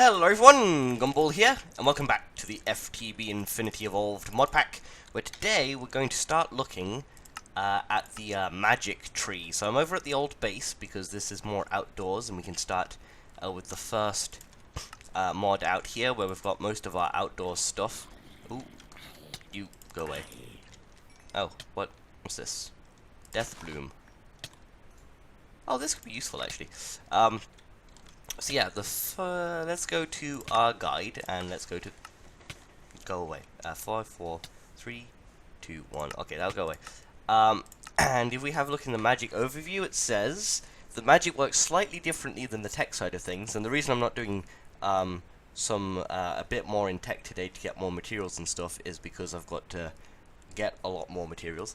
Hello everyone, Gumball here, and welcome back to the FTB Infinity Evolved mod pack, where today we're going to start looking at the magic tree. So I'm over at the old base, because this is more outdoors, and we can start with the first mod out here, where we've got most of our outdoor stuff. Ooh, you go away. Oh, what's this? Death Bloom. Oh, this could be useful, actually. So yeah, let's go to our guide, and let's go away. 5, 4, 3, 2, 1. Okay, that'll go away. And if we have a look in the magic overview, it says the magic works slightly differently than the tech side of things, and the reason I'm not doing a bit more in tech today to get more materials and stuff is because I've got to get a lot more materials.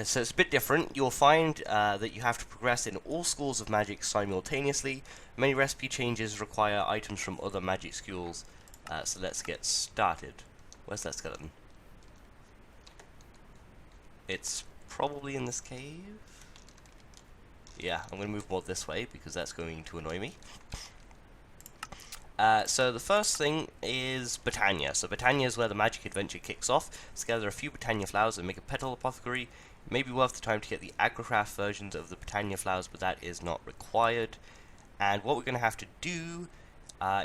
So it's a bit different. You'll find that you have to progress in all schools of magic simultaneously. Many recipe changes require items from other magic schools. So let's get started. Where's that skeleton? It's probably in this cave. Yeah, I'm going to move more this way because that's going to annoy me. So the first thing is Botania. So Botania is where the magic adventure kicks off. Let's gather a few Botania flowers and make a petal apothecary. It may be worth the time to get the agricraft versions of the Botania flowers, but that is not required. And what we're going to have to do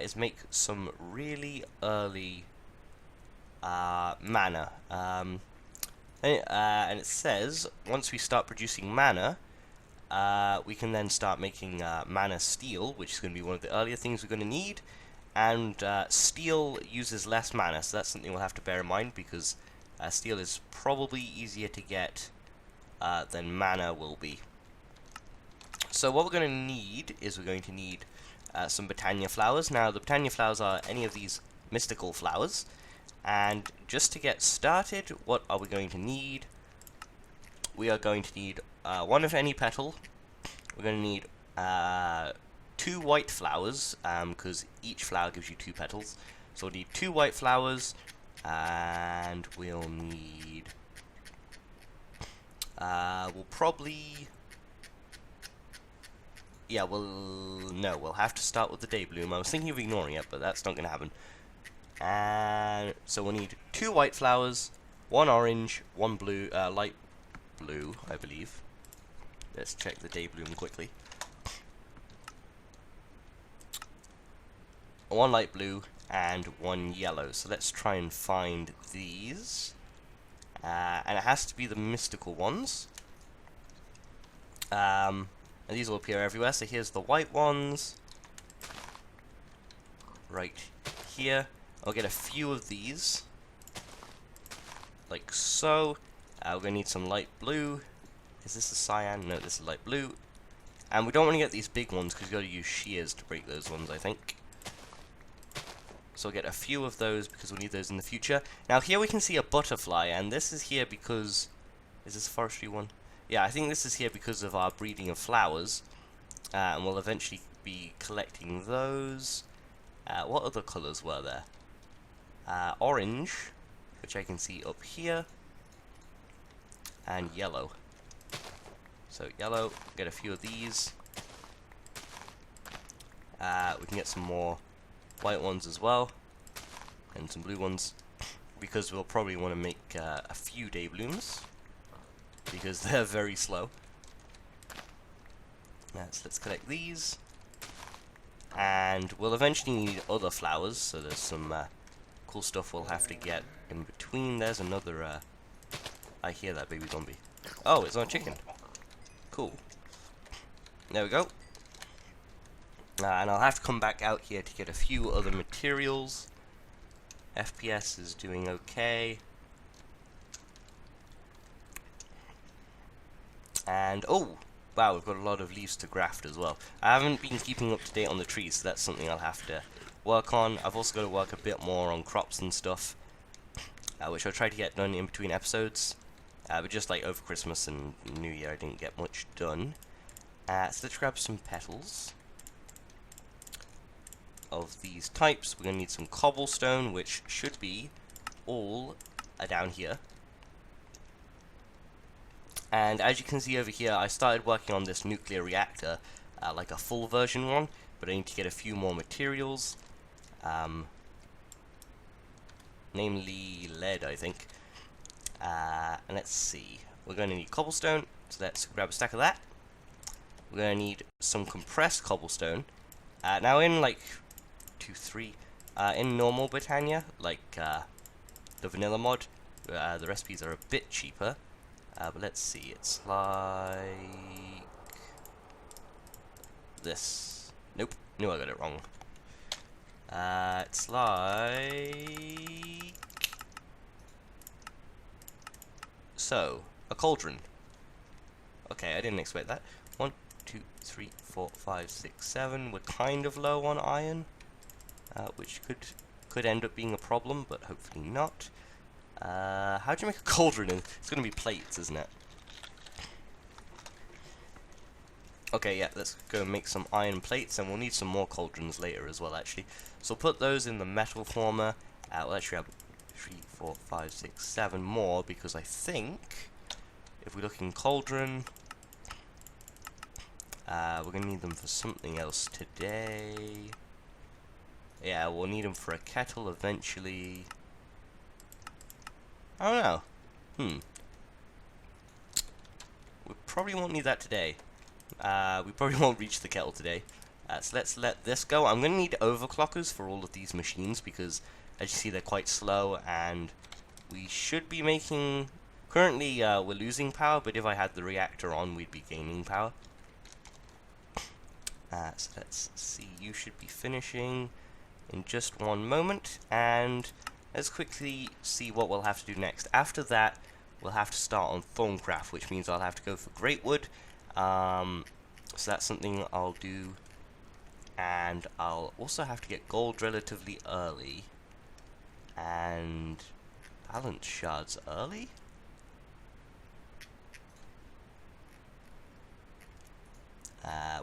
is make some really early mana. And it says once we start producing mana, we can then start making mana steel, which is going to be one of the earlier things we're going to need. And steel uses less mana, so that's something we'll have to bear in mind, because steel is probably easier to get than mana will be. So what we're going to need is some Botania flowers. Now the Botania flowers are any of these mystical flowers, and just to get started, what are we going to need? We are going to need one of any petal. We're going to need 2 white flowers, because each flower gives you 2 petals. So we'll need 2 white flowers, and we'll need... we'll probably... Yeah, we'll have to start with the day bloom. I was thinking of ignoring it, but that's not going to happen. And so we'll need 2 white flowers, 1 orange, 1 blue, light blue, I believe. Let's check the day bloom quickly. 1 light blue and 1 yellow. So let's try and find these. And it has to be the mystical ones. And these will appear everywhere. So here's the white ones. Right here. I'll get a few of these. Like so. We're going to need some light blue. Is this a cyan? No, this is light blue. And we don't want to get these big ones because we've got to use shears to break those ones, I think. So we'll get a few of those because we'll need those in the future. Now here we can see a butterfly, and this is here because... Is this a forestry one? Yeah, I think this is here because of our breeding of flowers. And we'll eventually be collecting those. What other colours were there? Orange, which I can see up here. And yellow. So yellow, get a few of these. We can get some more white ones as well, and some blue ones, because we'll probably want to make a few day blooms, because they're very slow. So let's collect these, and we'll eventually need other flowers, so there's some cool stuff we'll have to get in between. There's another, I hear that baby zombie. Oh, it's on a chicken. Cool. There we go. And I'll have to come back out here to get a few other materials. FPS is doing okay. And, oh! Wow, we've got a lot of leaves to graft as well. I haven't been keeping up to date on the trees, so that's something I'll have to work on. I've also got to work a bit more on crops and stuff, which I'll try to get done in between episodes. But just like over Christmas and New Year, I didn't get much done. So let's grab some petals of these types. We're going to need some cobblestone, which should be all down here. And as you can see over here, I started working on this nuclear reactor, like a full version one, but I need to get a few more materials, namely lead, I think. And let's see, we're going to need cobblestone, so let's grab a stack of that. We're going to need some compressed cobblestone. Now in like in normal Botania, like the vanilla mod, the recipes are a bit cheaper. But let's see, it's like this. Nope, knew I got it wrong. It's like so, a cauldron. Okay, I didn't expect that. 1, 2, 3, 4, 5, 6, 7. We're kind of low on iron, which could end up being a problem, but hopefully not. How do you make a cauldron? It's going to be plates, isn't it? Okay, yeah, let's go make some iron plates, and we'll need some more cauldrons later as well, actually. So we'll put those in the metal former. We'll actually have 3, 4, 5, 6, 7 more, because I think if we look in cauldron, we're going to need them for something else today. Yeah, we'll need them for a kettle eventually. I don't know. We probably won't need that today. We probably won't reach the kettle today. So let's let this go. I'm going to need overclockers for all of these machines because, as you see, they're quite slow, and we should be making... Currently, we're losing power, but if I had the reactor on, we'd be gaining power. So let's see. You should be finishing in just one moment, and let's quickly see what we'll have to do next. After that, we'll have to start on Thorncraft, which means I'll have to go for Great Wood. So that's something I'll do, and I'll also have to get gold relatively early, and balance shards early?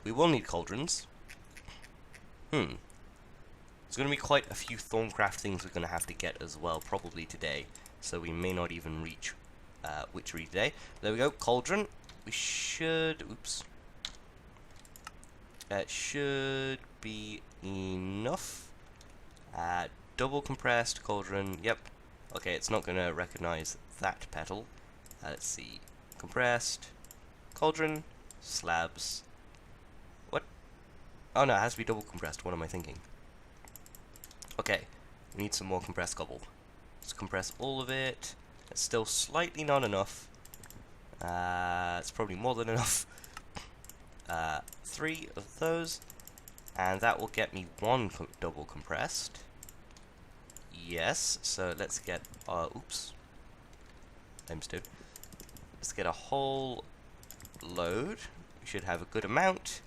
We will need cauldrons. There's going to be quite a few Thorncraft things we're going to have to get as well, probably today, so we may not even reach Witchery today. There we go, cauldron. We should... Oops. That should be enough. Double compressed cauldron. Yep. Okay, it's not going to recognize that petal. Let's see. Compressed. Cauldron. Slabs. What? Oh no, it has to be double compressed. What am I thinking? Okay. We need some more compressed cobble. Let's compress all of it. It's still slightly not enough. It's probably more than enough. 3 of those, and that will get me 1 double compressed. Yes, so let's get, oops, limestone. Let's get a whole load. We should have a good amount.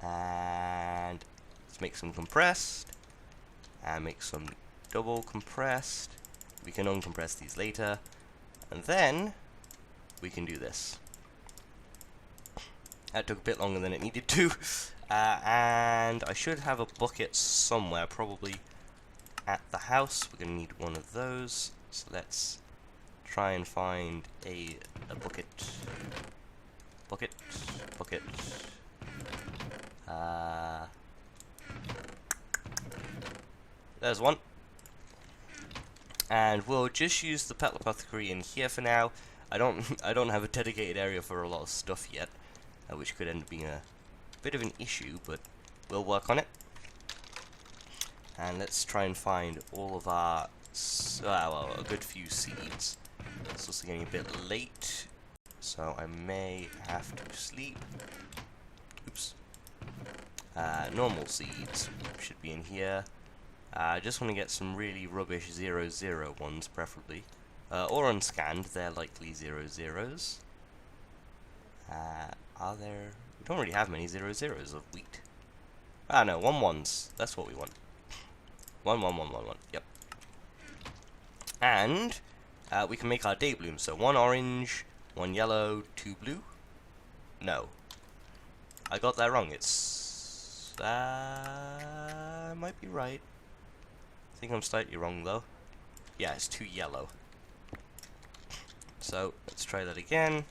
And let's make some compressed, and make some double compressed. We can uncompress these later, and then we can do this. That took a bit longer than it needed to, and I should have a bucket somewhere, probably at the house. We're going to need one of those, so let's try and find a bucket. Bucket. There's one. And we'll just use the Petal Apothecary in here for now. I don't have a dedicated area for a lot of stuff yet, which could end up being a bit of an issue, but we'll work on it. And let's try and find all of our, well, a good few seeds. It's also getting a bit late, so I may have to sleep. Oops. Normal seeds should be in here. I just want to get some really rubbish 0-0 ones, preferably. Or unscanned, they're likely 0-0s. Are there... We don't really have many 0-0s of wheat. Ah, no, 1-1s. That's what we want. 1-1-1-1-1. Yep. And we can make our day blooms. So 1 orange, 1 yellow, 2 blue. No. I got that wrong. It's... I might be right. I think I'm slightly wrong, though. Yeah, it's 2 yellow. So, let's try that again.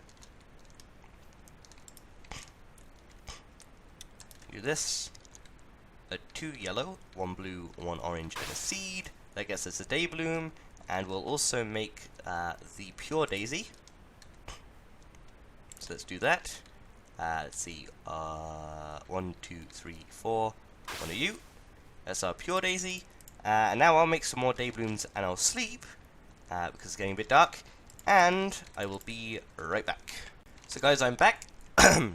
Do this. 2 yellow, 1 blue, 1 orange, and a seed. That gets us a day bloom, and we'll also make the pure daisy. So let's do that. Let's see, 1, 2, 3, 4, one of you. That's our pure daisy. And now I'll make some more day blooms and I'll sleep, because it's getting a bit dark, and I will be right back. So guys, I'm back,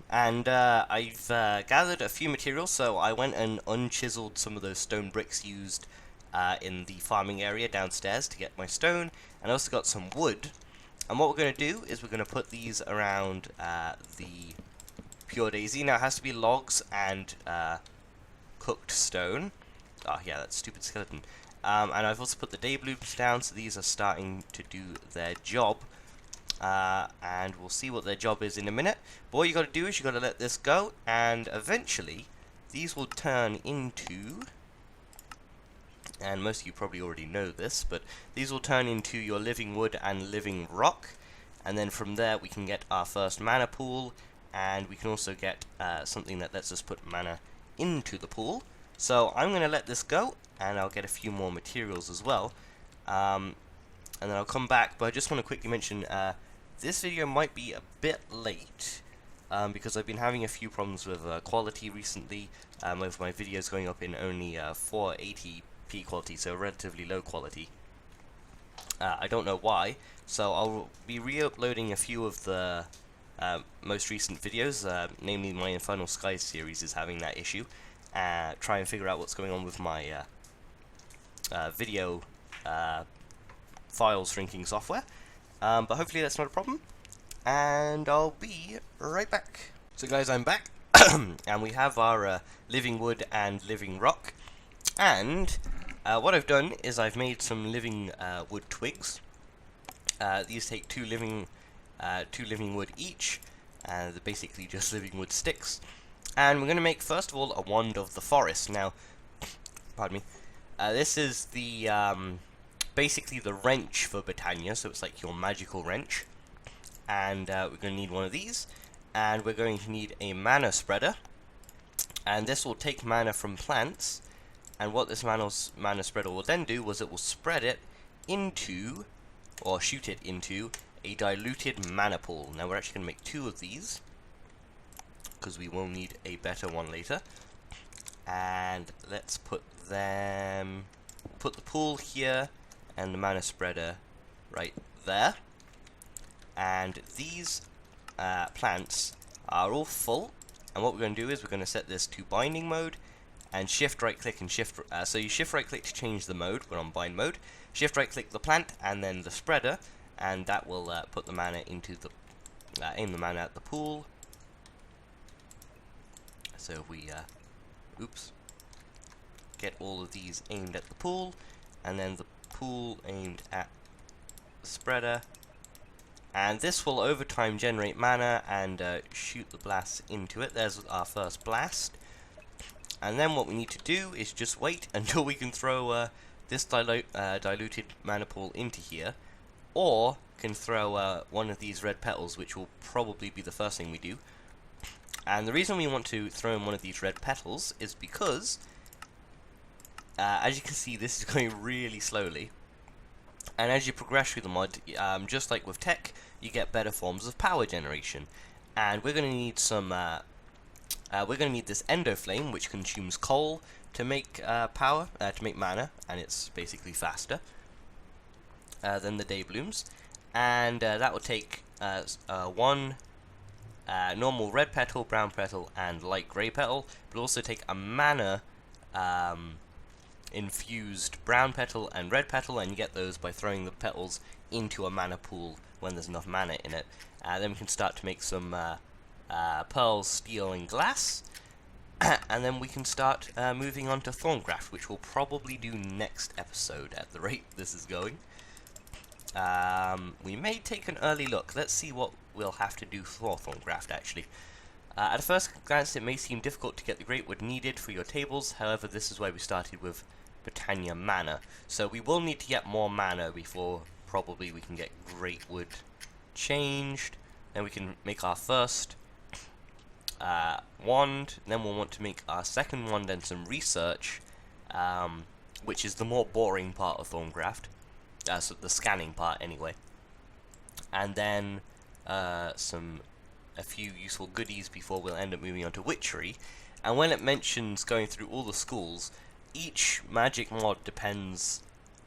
and I've gathered a few materials, so I went and unchiseled some of those stone bricks used in the farming area downstairs to get my stone, and I also got some wood. And what we're going to do is we're going to put these around the pure daisy. Now it has to be logs and cooked stone. Oh yeah, that stupid skeleton. And I've also put the day blooms down, so these are starting to do their job. And we'll see what their job is in a minute. But what you got to do is you got to let this go, and eventually these will turn into, and most of you probably already know this, but these will turn into your living wood and living rock, and then from there we can get our first mana pool, and we can also get something that lets us put mana into the pool. So I'm going to let this go, and I'll get a few more materials as well, and then I'll come back. But I just want to quickly mention, this video might be a bit late, because I've been having a few problems with quality recently, with my videos going up in only 480p quality, so relatively low quality. I don't know why, so I'll be re-uploading a few of the most recent videos, namely my Infernal Skies series is having that issue. Try and figure out what's going on with my video file shrinking software, but hopefully that's not a problem, and I'll be right back. So guys, I'm back, and we have our living wood and living rock, and what I've done is I've made some living wood twigs. These take two living wood each, and they're basically just living wood sticks. And we're going to make, first of all, a wand of the forest. Now, pardon me, this is the, basically the wrench for Botania, so it's like your magical wrench. And we're going to need one of these, and we're going to need a mana spreader. And this will take mana from plants, and what this mana spreader will then do was it will spread it into, or shoot it into, a diluted mana pool. Now we're actually going to make 2 of these, because we will need a better one later. And let's put the pool here and the mana spreader right there. And these plants are all full, and what we're going to do is we're going to set this to binding mode, and shift right click and shift, so you shift right click to change the mode. We're on bind mode. Shift right click the plant and then the spreader, and that will put the mana into the, aim the mana at the pool. So if we, get all of these aimed at the pool, and then the pool aimed at the spreader, and this will over time generate mana and shoot the blasts into it. There's our first blast, and then what we need to do is just wait until we can throw this diluted mana pool into here, or can throw one of these red petals, which will probably be the first thing we do. And the reason we want to throw in one of these red petals is because, as you can see, this is going really slowly. And as you progress through the mod, just like with tech, you get better forms of power generation. And we're going to need some, we're going to need this Enderflame, which consumes coal to make power, to make mana, and it's basically faster than the day blooms. And that will take one normal red petal, brown petal, and light grey petal, but also take a mana infused brown petal and red petal, and you get those by throwing the petals into a mana pool when there's enough mana in it. Then we can start to make some pearls, steel, and glass, and then we can start moving on to Thorngraft, which we'll probably do next episode at the rate this is going. We may take an early look. Let's see what we'll have to do for Thorngraft, actually. At a first glance, it may seem difficult to get the great wood needed for your tables. However, this is why we started with Botania mana. So we will need to get more mana before probably we can get great wood changed. Then we can make our first wand, then we'll want to make our second wand and some research, which is the more boring part of Thorncraft, so the scanning part anyway, and then a few useful goodies before we'll end up moving on to witchery. And when it mentions going through all the schools, each magic mod depends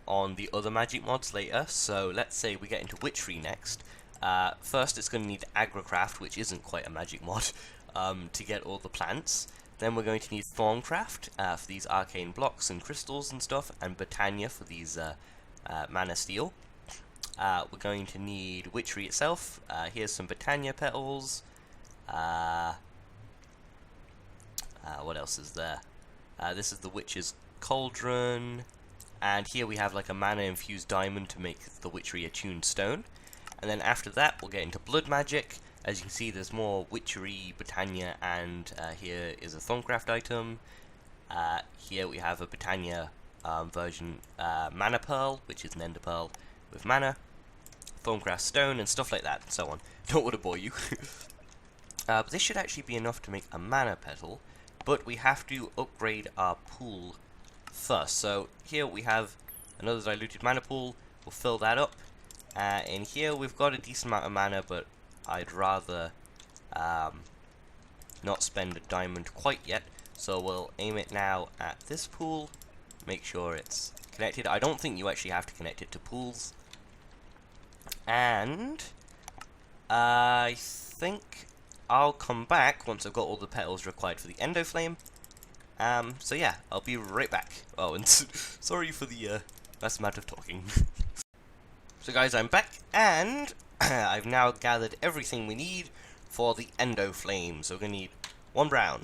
on the other magic mods later. So let's say we get into witchery next. First it's going to need agricraft, which isn't quite a magic mod, to get all the plants. Then we're going to need Thorncraft for these arcane blocks and crystals and stuff, and Botania for these mana steel. We're going to need witchery itself. Here's some Botania petals. What else is there? This is the witch's cauldron, and here we have like a mana infused diamond to make the witchery attuned stone. And then after that we'll get into blood magic. As you can see, there's more witchery, Botania, and here is a Thorncraft item. Here we have a Botania version mana pearl, which is an ender pearl with mana, Thorncraft stone, and stuff like that, and so on. Don't want to bore you. But this should actually be enough to make a mana petal, but we have to upgrade our pool first. So here we have another diluted mana pool. We'll fill that up. In here we've got a decent amount of mana, but I'd rather not spend a diamond quite yet. So we'll aim it now at this pool. Make sure it's connected. I don't think you actually have to connect it to pools. And I think I'll come back once I've got all the petals required for the Enderflame. So yeah, I'll be right back. Oh, and sorry for the vast amount of talking. So guys, I'm back, and I've now gathered everything we need for the Enderflame. So we're going to need one brown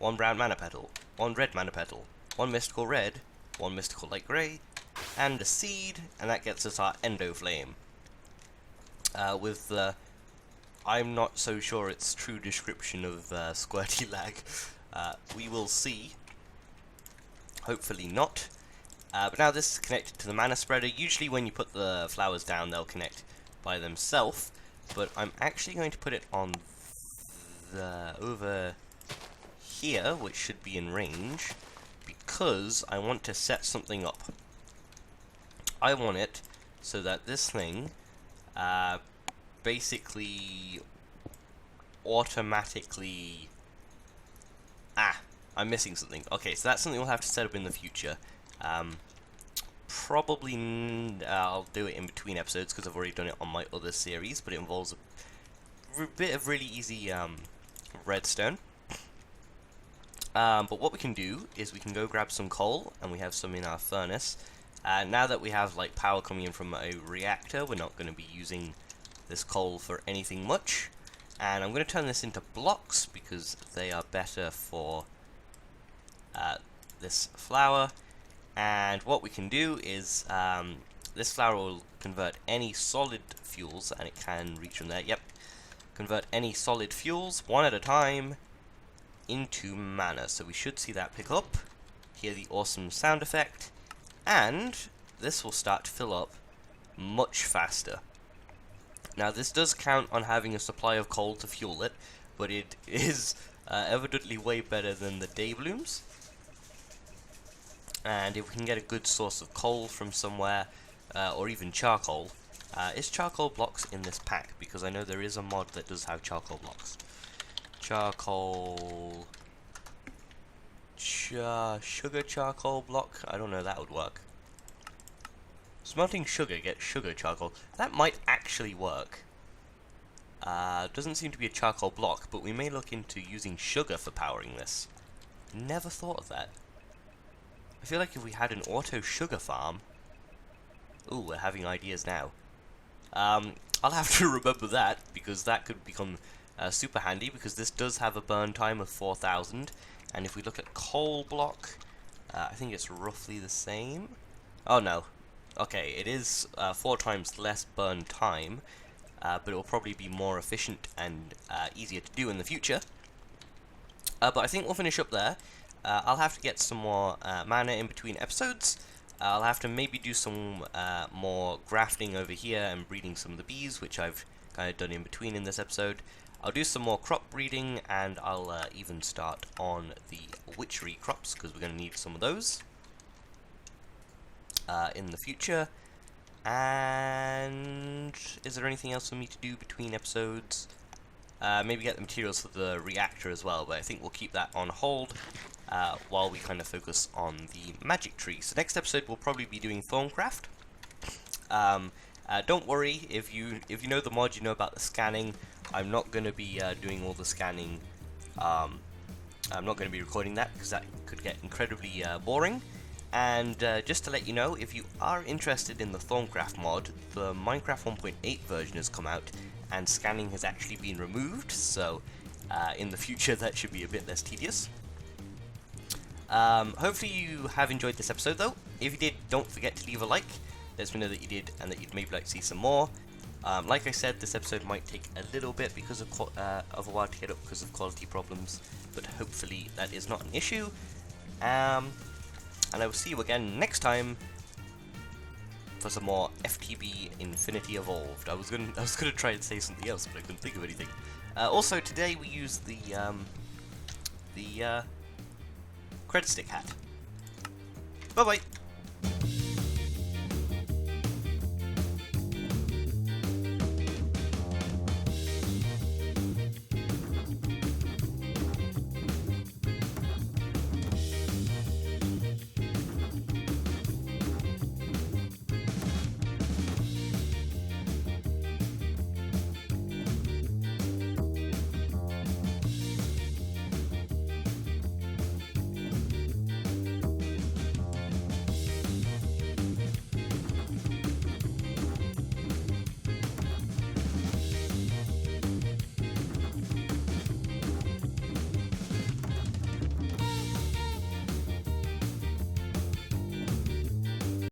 mana petal, one red mana petal, one mystical red, one mystical light grey, and a seed, and that gets us our Enderflame. With the I'm not so sure its true description of squirty lag. We will see. Hopefully not. But now this is connected to the mana spreader. Usually when you put the flowers down, they'll connect by themselves. But I'm actually going to put it on over here, which should be in range, because I want to set something up. I want it so that this thing basically automatically... I'm missing something. Okay, so that's something we'll have to set up in the future. Probably I'll do it in between episodes because I've already done it on my other series, but it involves a bit of really easy redstone. But what we can do is we can go grab some coal, and we have some in our furnace. Now that we have like power coming in from a reactor, we're not going to be using this coal for anything much. And I'm going to turn this into blocks because they are better for this flour. And what we can do is this flour will convert any solid fuels, and it can reach from there. Yep, convert any solid fuels one at a time into mana. So we should see that pick up. Hear the awesome sound effect, and this will start to fill up much faster. Now this does count on having a supply of coal to fuel it, but it is evidently way better than the day blooms. And if we can get a good source of coal from somewhere, or even charcoal, is charcoal blocks in this pack? Because I know there is a mod that does have charcoal blocks. Charcoal... sugar charcoal block? I don't know, that would work. Smelting sugar gets sugar charcoal. That might actually work. Doesn't seem to be a charcoal block, but we may look into using sugar for powering this. Never thought of that. I feel like if we had an auto sugar farm... Ooh, we're having ideas now. I'll have to remember that, because that could become super handy, because this does have a burn time of 4,000, and if we look at coal block, I think it's roughly the same. Oh no. Okay, it is 4 times less burn time, but it will probably be more efficient and easier to do in the future. But I think we'll finish up there. I'll have to get some more mana in between episodes. I'll have to maybe do some more grafting over here and breeding some of the bees, which I've kind of done in between in this episode. I'll do some more crop breeding, and I'll even start on the witchery crops, because we're going to need some of those in the future. And is there anything else for me to do between episodes? Maybe get the materials for the reactor as well, but I think we'll keep that on hold while we kind of focus on the magic tree. So next episode we'll probably be doing Thorncraft. Don't worry, if you know the mod, you know about the scanning. I'm not going to be doing all the scanning. I'm not going to be recording that because that could get incredibly boring. And just to let you know, if you are interested in the Thorncraft mod, the Minecraft 1.8 version has come out, and scanning has actually been removed, so in the future that should be a bit less tedious. Hopefully you have enjoyed this episode though. If you did, don't forget to leave a like. Let me know that you did, and that you'd maybe like to see some more. Like I said, this episode might take a little bit because of a while to get up because of quality problems, but hopefully that is not an issue. And I will see you again next time for some more FTB Infinity Evolved. I was gonna try and say something else, but I couldn't think of anything. Also, today we used the credit stick hat. Bye bye.